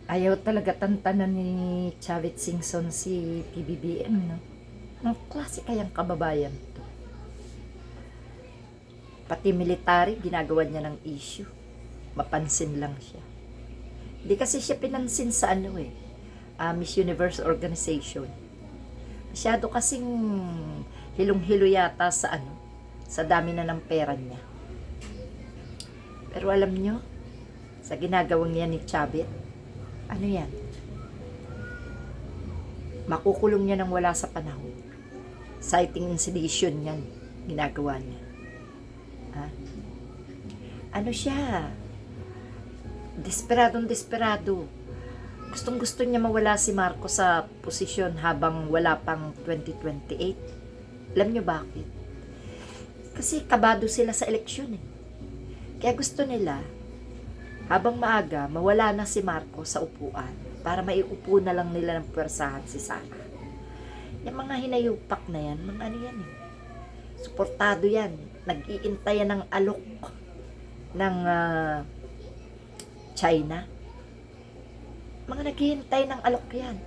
Ayaw talaga tantanan ni Chavit Singson si PBBM, no? Ang klase kayang kababayan to. Pati military, ginagawa niya ng issue. Mapansin lang siya. Hindi kasi siya pinansin sa Miss Universe Organization. Masyado kasing hilong-hilo yata sa dami na ng pera niya. Pero alam nyo, sa ginagawang niya ni Chavit, ano yan? Makukulong niya nang wala sa panahon. Citing sedition yan, ginagawa niya. Ha? Ano siya? Desperado. Gustong gusto niya mawala si Marcos sa posisyon habang wala pang 2028. Alam niyo bakit? Kasi kabado sila sa eleksyon eh. Kaya gusto nila, habang maaga, mawala na si Marcos sa upuan para maiupo na lang nila ng pwersahan si Sara. Yung mga hinayupak na yan, mga ano yan eh. Suportado yan. Nag-iintayan ng alok ng China. Mga naghihintay ng alok yan.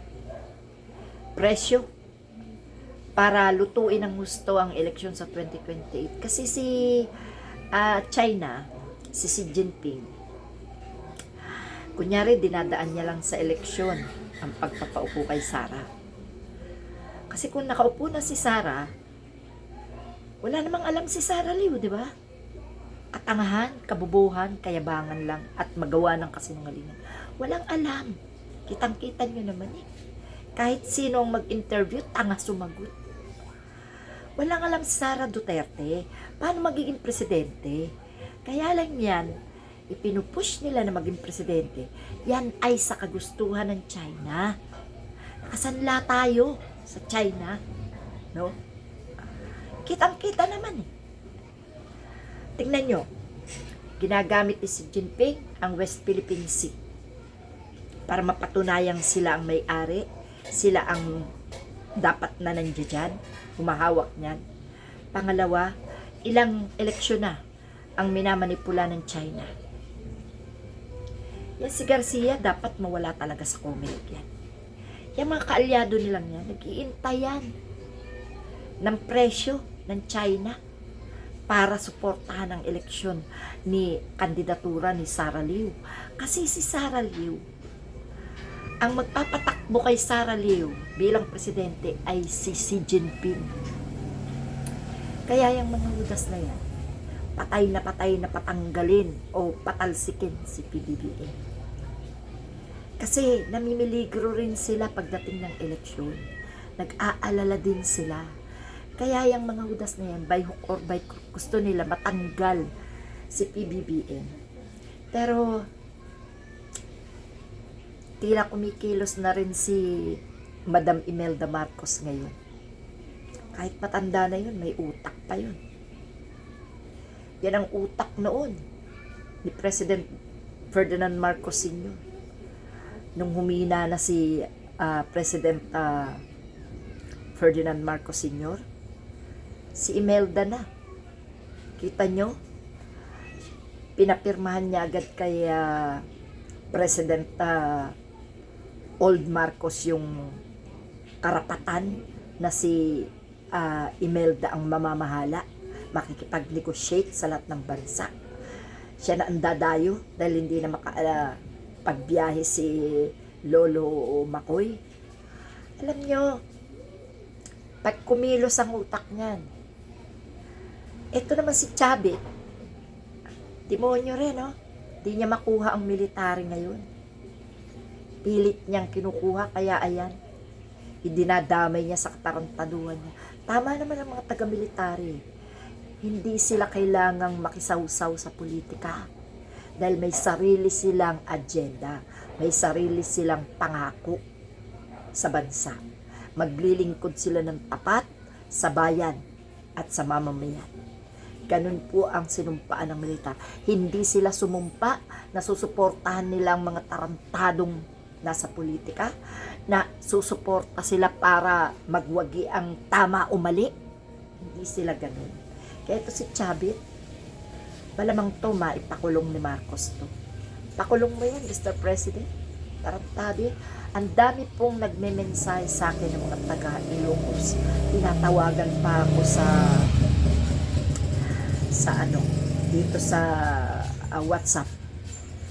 Presyo para lutuin ng gusto ang eleksyon sa 2028. Kasi si China, si Xi Jinping, kunyari dinadaan niya lang sa eleksyon ang pagpapaupo kay Sara. Kasi kung nakaupo na si Sara, wala namang alam si Sara Liu, di ba? Katangahan, kabubuhan, kayabangan lang at magawa ng kasinungalingan. Walang alam. Kitang-kita nyo naman eh. Kahit sino ang mag-interview, tanga sumagot. Walang alam si Sara Duterte paano magiging presidente. Kaya lang yan, ipinupush nila na maging presidente. Yan ay sa kagustuhan ng China. Nakasanla tayo sa China. No? Kitang-kita naman eh. Tingnan nyo, ginagamit ni Xi Jinping ang West Philippine Sea para mapatunayang sila ang may-ari, sila ang dapat na nandiyan dyan, humahawak niyan. Pangalawa, ilang eleksyon na ang minamanipula ng China. Yan si Garcia, dapat mawala talaga sa COMELEC yan. Yung mga kaalyado nilang yan, nag-iintayan ng presyo ng China para suportahan ang eleksyon ni kandidatura ni Sara Liu. Kasi si Sara Liu, ang magpapatakbo kay Sara Liu bilang presidente ay si Xi Jinping. Kaya yung mga hudas na yan, patay na patanggalin o patalsikin si PBBM. Kasi namimiligro rin sila pagdating ng eleksyon. Nag-aalala din sila. Kaya yung mga hudas na yan, by hook or by crook, gusto nila matanggal si PBBM. Pero, tila kumikilos na rin si Madam Imelda Marcos ngayon. Kahit matanda na yun, may utak pa yun. Yan ang utak noon ni President Ferdinand Marcos Sr. Nung humina na si President Ferdinand Marcos Sr., si Imelda na. Kita nyo? Pinapirmahan niya agad kay President Old Marcos yung karapatan na si Imelda ang mamamahala, makikipag-negotiate sa lahat ng bansa. Siya na ang dadayo dahil hindi na pagbiyahe si Lolo Makoy. Alam nyo, pag kumilos ang utak niyan, ito naman si Chavit, demonyo rin, no? Di niya makuha ang military ngayon. Pilit niyang kinukuha, kaya ayan, idinadamay niya sa katarantaduhan niya. Tama naman ang mga taga-military. Hindi sila kailangang makisawsaw sa politika. Dahil may sarili silang agenda. May sarili silang pangako sa bansa. Maglilingkod sila ng tapat sa bayan at sa mamamayan. Ganun po ang sinumpaan ng militar. Hindi sila sumumpa na susuportahan nila ang mga tarantadong nasa politika, na susuporta sila para magwagi ang tama o mali. Hindi sila ganun. Kaya ito si Chavit, malamang to maipakulong ni Marcos to. Pakulong mo yan, Mr. President. Tarantado yun. Ang dami pong nagme-mensahe sa akin ng mga taga Ilocos. Tinatawagan pa ako sa ano, dito sa WhatsApp.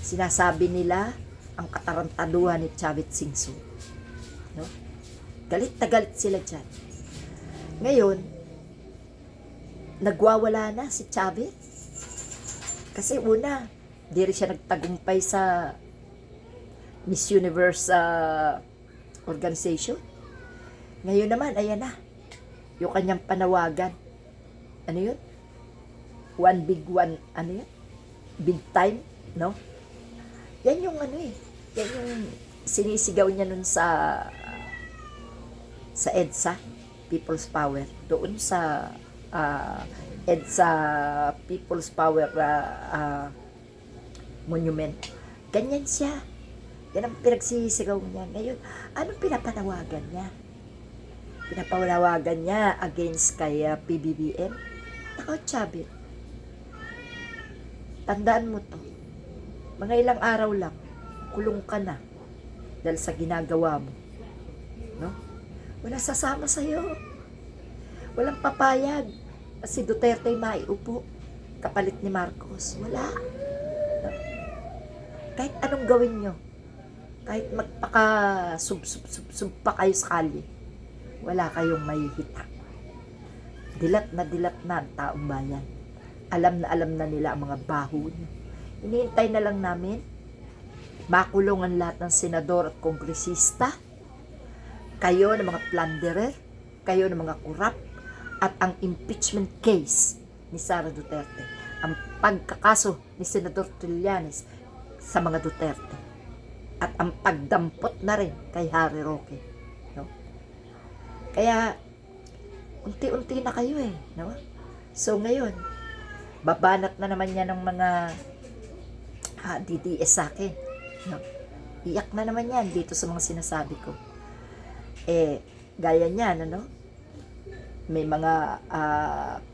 Sinasabi nila ang katarantaduhan ni Chavit Singso. No? Galit na galit sila dyan. Ngayon, nagwawala na si Chavit. Kasi una, di rin siya nagtagumpay sa Miss Universe organization. Ngayon naman, ayan na. Yung kanyang panawagan. Ano yun? One big one, ano yun? Big time, no? Yan yung ano eh. Yan yung sinisigaw niya nun sa EDSA, People's Power. Doon sa EDSA People's Power Monument. Ganyan siya. Yan ang pinagsisigaw niya. Ngayon, anong pinapanawagan niya? Pinapanawagan niya against kay PBBM. Ako, Chavit. Tandaan mo to. Mga ilang araw lang, kulong ka na dahil sa ginagawa mo. No? Wala sasama sa'yo. Walang papayag. Si Duterte maiupo kapalit ni Marcos. Wala. No? Kahit anong gawin nyo, kahit magpaka-sub pa kayo sa kalye, wala kayong mahihita. Dilat na ang taong bayan. Alam na nila ang mga baho nyo. Hinihintay na lang namin makulong ang lahat ng senador at kongresista, kayo ng mga plunderer, kayo ng mga kurap, at ang impeachment case ni Sara Duterte, ang pagkakaso ni Senador Trillanes sa mga Duterte, at ang pagdampot na rin kay Harry Roque. No? Kaya, unti-unti na kayo eh. No? So ngayon, babanat na naman yan ng mga DDS sa akin. No? Iyak na naman yan dito sa mga sinasabi ko. Gaya niyan, ano? May mga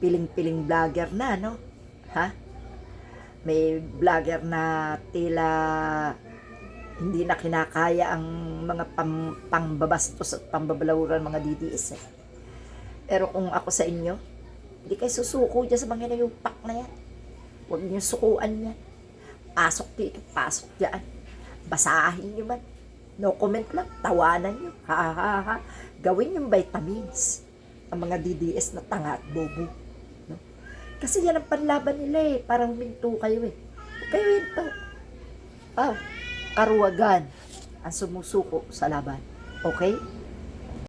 piling-piling vlogger na, no? Ha? May vlogger na tila hindi na kinakaya ang mga pangbabastos at pambabalawuran mga DDS. Pero kung ako sa inyo, hindi kayo susuko dyan sa mga nayupak na yan. Huwag niyo sukuan yan. Pasok dito, pasok dyan. Basahin niyo man. No comment lang, tawanan niyo. Ha ha ha. Gawin yung vitamins. Ang mga DDS na tanga at bobo. No? Kasi yan ang panlaban nila eh. Para huminto kayo eh. Kayo hinto. Karuwagan ang sumusuko sa laban. Okay?